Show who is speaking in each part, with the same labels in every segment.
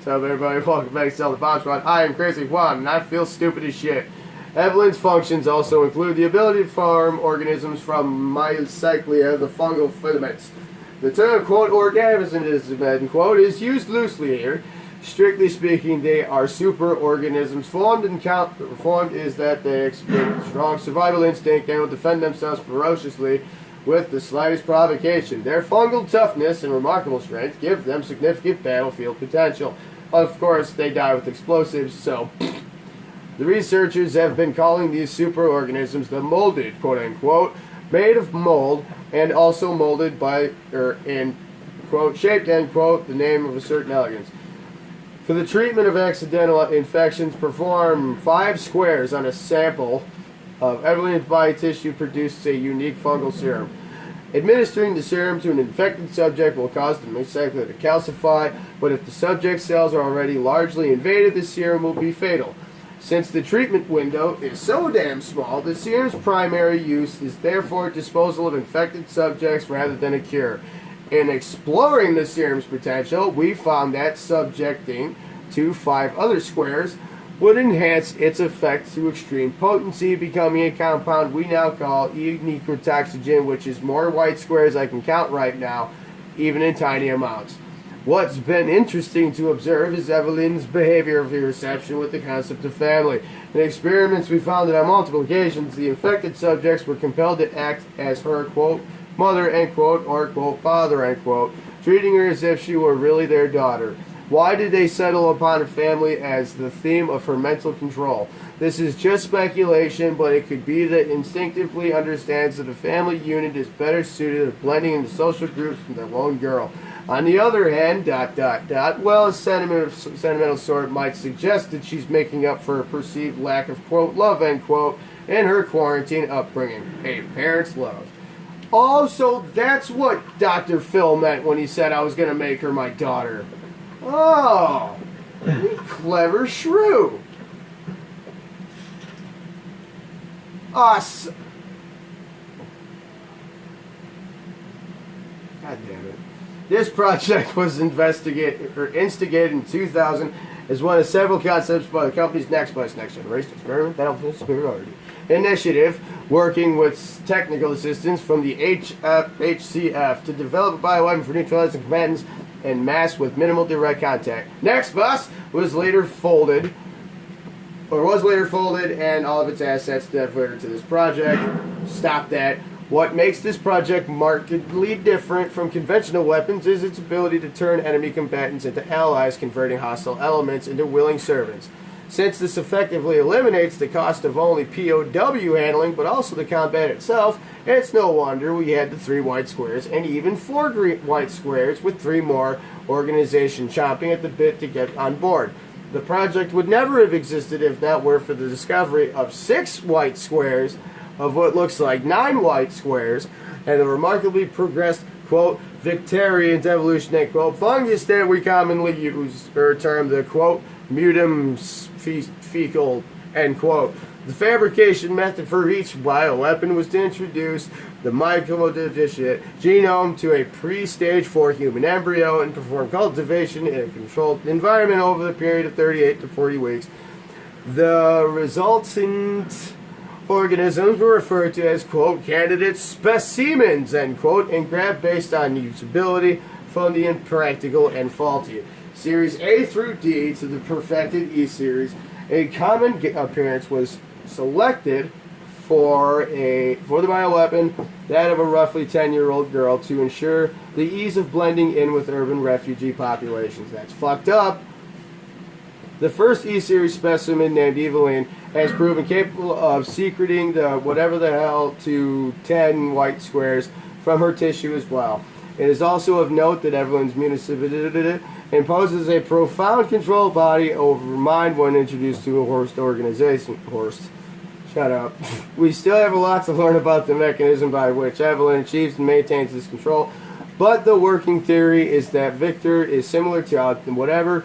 Speaker 1: What's up, everybody? Welcome back to Sell the Bob Squad. I am Crazy Juan, and I feel stupid as shit. Evelyn's functions also include the ability to farm organisms from Mycelium, the fungal filaments. The term, quote, organism, end quote, is used loosely here. Strictly speaking, they are superorganisms. Formed is that they exhibit strong survival instinct and will defend themselves ferociously with the slightest provocation. Their fungal toughness and remarkable strength give them significant battlefield potential. Of course, they die with explosives, so the researchers have been calling these superorganisms the molded, quote-unquote, made of mold and also molded by, quote, shaped, end quote, the name of a certain elegance. For the treatment of accidental infections, perform 5 squares on a sample of Evelyn's body tissue produces a unique fungal serum. Administering the serum to an infected subject will cause the mycelium to calcify, but if the subject's cells are already largely invaded, the serum will be fatal. Since the treatment window is so damn small, the serum's primary use is therefore disposal of infected subjects rather than a cure. In exploring the serum's potential, we found that subjecting to 5 other squares would enhance its effect to extreme potency, becoming a compound we now call E-necrotoxygen, which is more white squares I can count right now, even in tiny amounts. What's been interesting to observe is Evelyn's behavior of reception with the concept of family. In experiments, we found that on multiple occasions, the infected subjects were compelled to act as her, quote, mother, end quote, or, quote, father, end quote, treating her as if she were really their daughter. Why did they settle upon a family as the theme of her mental control? This is just speculation, but it could be that instinctively understands that a family unit is better suited to blending into social groups than the lone girl. On the other hand, well, a sentimental sort might suggest that she's making up for a perceived lack of, quote, love, end quote, in her quarantine upbringing. A parent's love. Oh, so that's what Dr. Phil meant when he said I was going to make her my daughter. Oh, you clever shrew. Us. God damn it. This project was instigated in 2000 as one of several concepts by the company's Next Generation Experiment Battlefield Superiority Initiative, working with technical assistance from the HCF to develop a bioweapon for neutralizing combatants en masse with minimal direct contact. Nextbus was later folded, and all of its assets diverted to this project. Stop that. What makes this project markedly different from conventional weapons is its ability to turn enemy combatants into allies, converting hostile elements into willing servants. Since this effectively eliminates the cost of only POW handling, but also the combat itself, it's no wonder we had the 3 white squares and even 4 white squares with 3 more organization chomping at the bit to get on board. The project would never have existed if not were for the discovery of 6 white squares of what looks like 9 white squares and the remarkably progressed, quote, Victorian evolution, end quote, fungus that we commonly use or term the, quote, mutum fecal, end quote. The fabrication method for each bioweapon was to introduce the microdiscient genome to a pre-stage 4 human embryo and perform cultivation in a controlled environment over the period of 38 to 40 weeks. The resultant organisms were referred to as, quote, candidate specimens, end quote, and grabbed based on usability from the impractical and faulty. Series A through D to the perfected E series, a common appearance was selected for the bioweapon, that of a roughly 10-year-old girl, to ensure the ease of blending in with urban refugee populations. That's fucked up. The first E-Series specimen, named Evelyn, has proven capable of secreting the whatever the hell to 10 white squares from her tissue as well. It is also of note that Evelyn's municipality imposes a profound control body over mind when introduced to a Horst organization. Horst. Shut up. We still have a lot to learn about the mechanism by which Evelyn achieves and maintains this control, but the working theory is that Victor is similar to whatever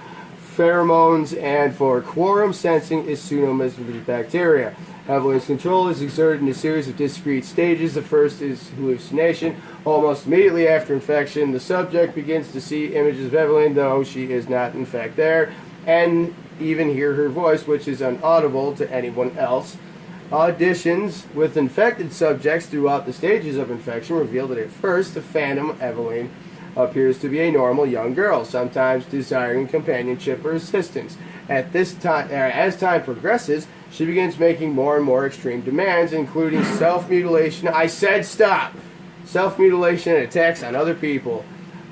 Speaker 1: pheromones and for quorum sensing is synonymous with bacteria. Evelyn's control is exerted in a series of discrete stages. The first is hallucination. Almost immediately after infection, the subject begins to see images of Evelyn, though she is not in fact there, and even hear her voice, which is inaudible to anyone else. Auditions with infected subjects throughout the stages of infection reveal that at first the phantom Evelyn appears to be a normal young girl, sometimes desiring companionship or assistance. At this time, as time progresses, she begins making more and more extreme demands, including self-mutilation. I said stop! Self-mutilation and attacks on other people.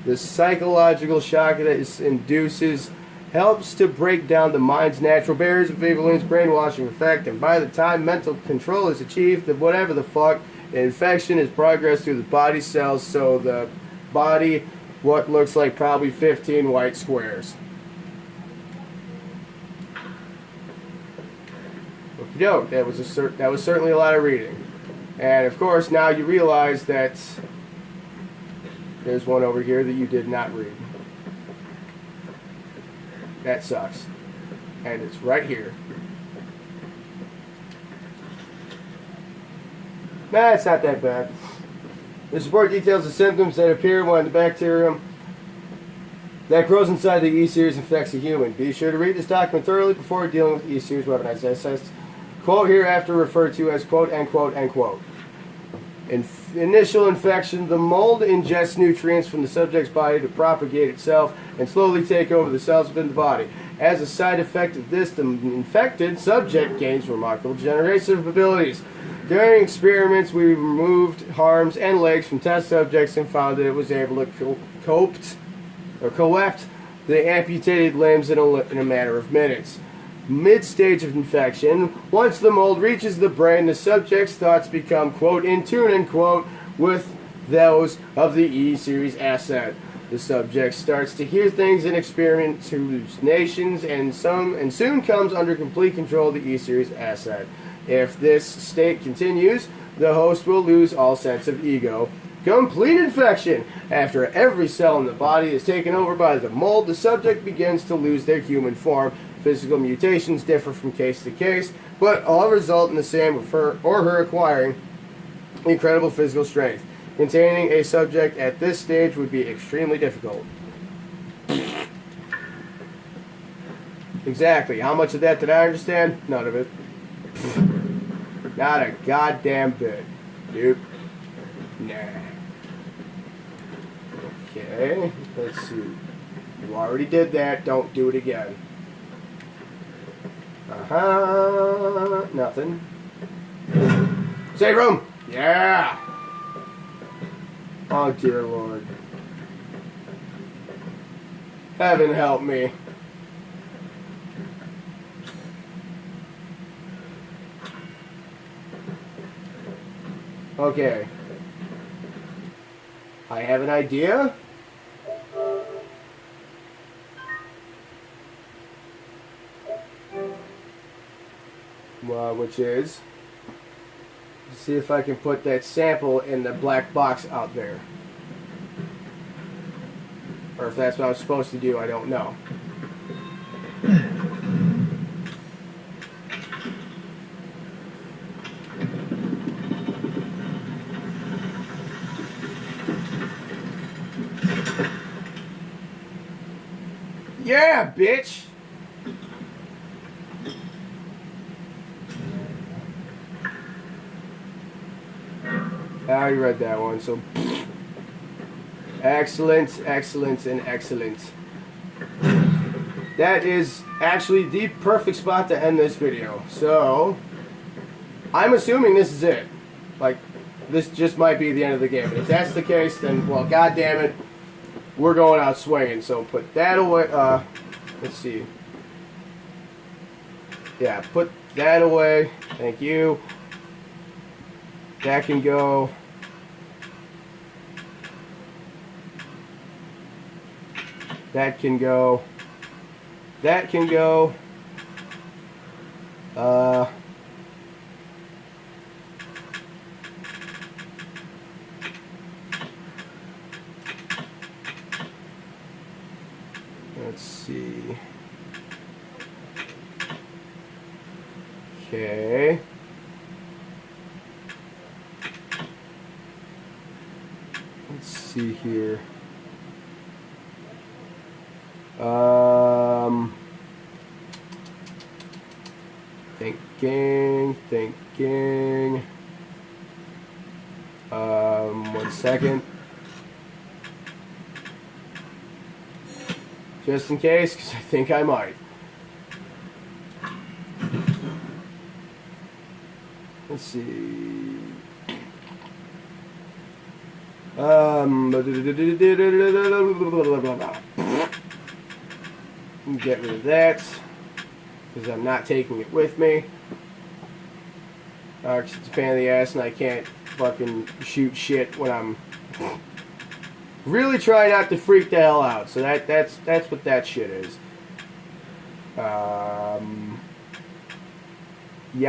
Speaker 1: The psychological shock that it induces helps to break down the mind's natural barriers of Evelyn's brainwashing effect, and by the time mental control is achieved, whatever the fuck, the infection has progressed through the body cells, so the body, what looks like probably 15 white squares. Okey-doke, that was certainly a lot of reading. And of course, now you realize that there's one over here that you did not read. That sucks. And it's right here. Nah, it's not that bad. This report details the symptoms that appear when the bacterium that grows inside the E-series infects a human. Be sure to read this document thoroughly before dealing with E-series weaponized assets. Quote hereafter referred to as quote, end quote, end quote. In initial infection, the mold ingests nutrients from the subject's body to propagate itself and slowly take over the cells within the body. As a side effect of this, the infected subject gains remarkable generative abilities. During experiments, we removed arms and legs from test subjects and found that it was able to coapt the amputated limbs in a matter of minutes. Mid-stage of infection, once the mold reaches the brain, the subject's thoughts become, quote, in tune, end quote, with those of the E-series asset. The subject starts to hear things and experience hallucinations, and soon comes under complete control of the E-series asset. If this state continues, the host will lose all sense of ego. Complete infection. After every cell in the body is taken over by the mold, the subject begins to lose their human form. Physical mutations differ from case to case, but all result in the same of her or her acquiring incredible physical strength. Containing a subject at this stage would be extremely difficult. Exactly. How much of that did I understand? None of it. Not a goddamn bit. Nope. Nah. Okay, let's see. You already did that. Don't do it again. Nothing. Save room! Yeah! Oh, dear Lord. Heaven help me. Okay. I have an idea. Which is, see if I can put that sample in the black box out there. Or if that's what I'm supposed to do, I don't know. Yeah, bitch! I already read that one, so excellent, excellent, and excellent. That is actually the perfect spot to end this video. So, I'm assuming this is it. Like, this just might be the end of the game. If that's the case, then, well, god damn it, we're going out swinging. So put that away. Let's see. Yeah, put that away. Thank you. That can go That can go. That can go. Let's see. Okay. Let's see here. Thinking. 1 second. Just in case, because I think I might. Let's see. Get rid of that, because I'm not taking it with me. Because it's a pain in the ass and I can't fucking shoot shit when I'm really trying not to freak the hell out. So that's what that shit is. Yeah,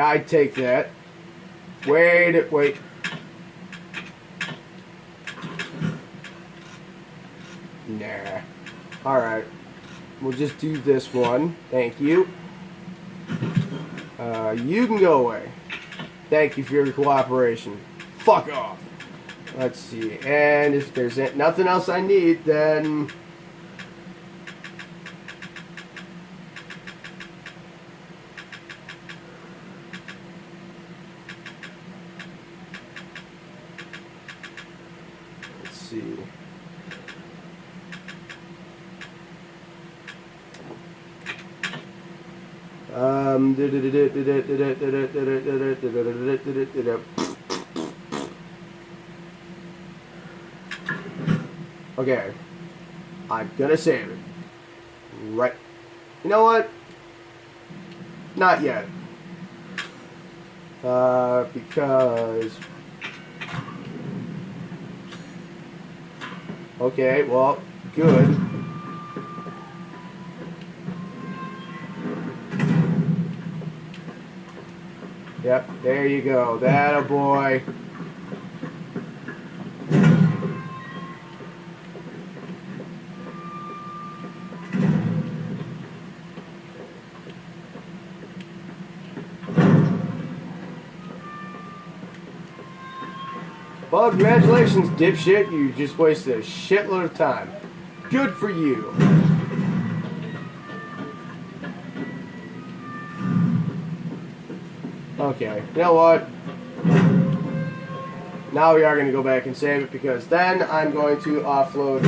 Speaker 1: I'd take that. Wait. Nah. Alright. We'll just do this one. Thank you. You can go away. Thank you for your cooperation. Fuck off. Let's see. And if there's nothing else I need, then... Let's see. Okay, I'm gonna save it. Right. You know what? Not yet. Because... Okay, well, good. Yep, there you go. That a boy. Well, congratulations, dipshit. You just wasted a shitload of time. Good for you. Okay, you know what? Now we are going to go back and save it, because then I'm going to offload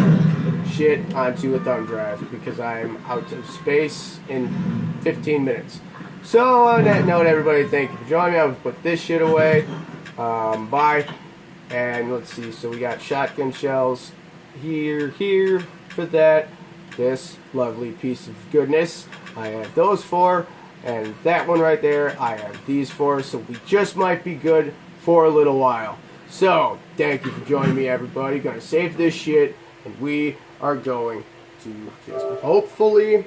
Speaker 1: shit onto a thumb drive, because I'm out of space in 15 minutes. So on that note, everybody, thank you for joining me. I'll put this shit away. Bye. And let's see, so we got shotgun shells here for that. This lovely piece of goodness, I have those for. And that one right there, I have these for. So we just might be good for a little while. So, thank you for joining me, everybody. Gonna save this shit, and we are going to just hopefully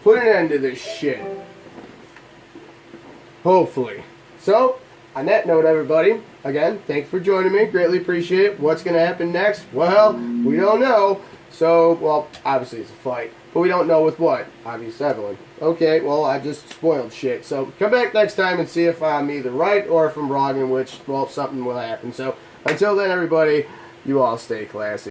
Speaker 1: put an end to this shit. Hopefully. So, on that note, everybody, again, thanks for joining me. Greatly appreciate it. What's going to happen next? Well, we don't know. So, well, obviously it's a fight. But we don't know with what. Obviously, Evelyn. Okay, well, I just spoiled shit. So, come back next time and see if I'm either right or if I'm wrong, in which, well, something will happen. So, until then, everybody, you all stay classy.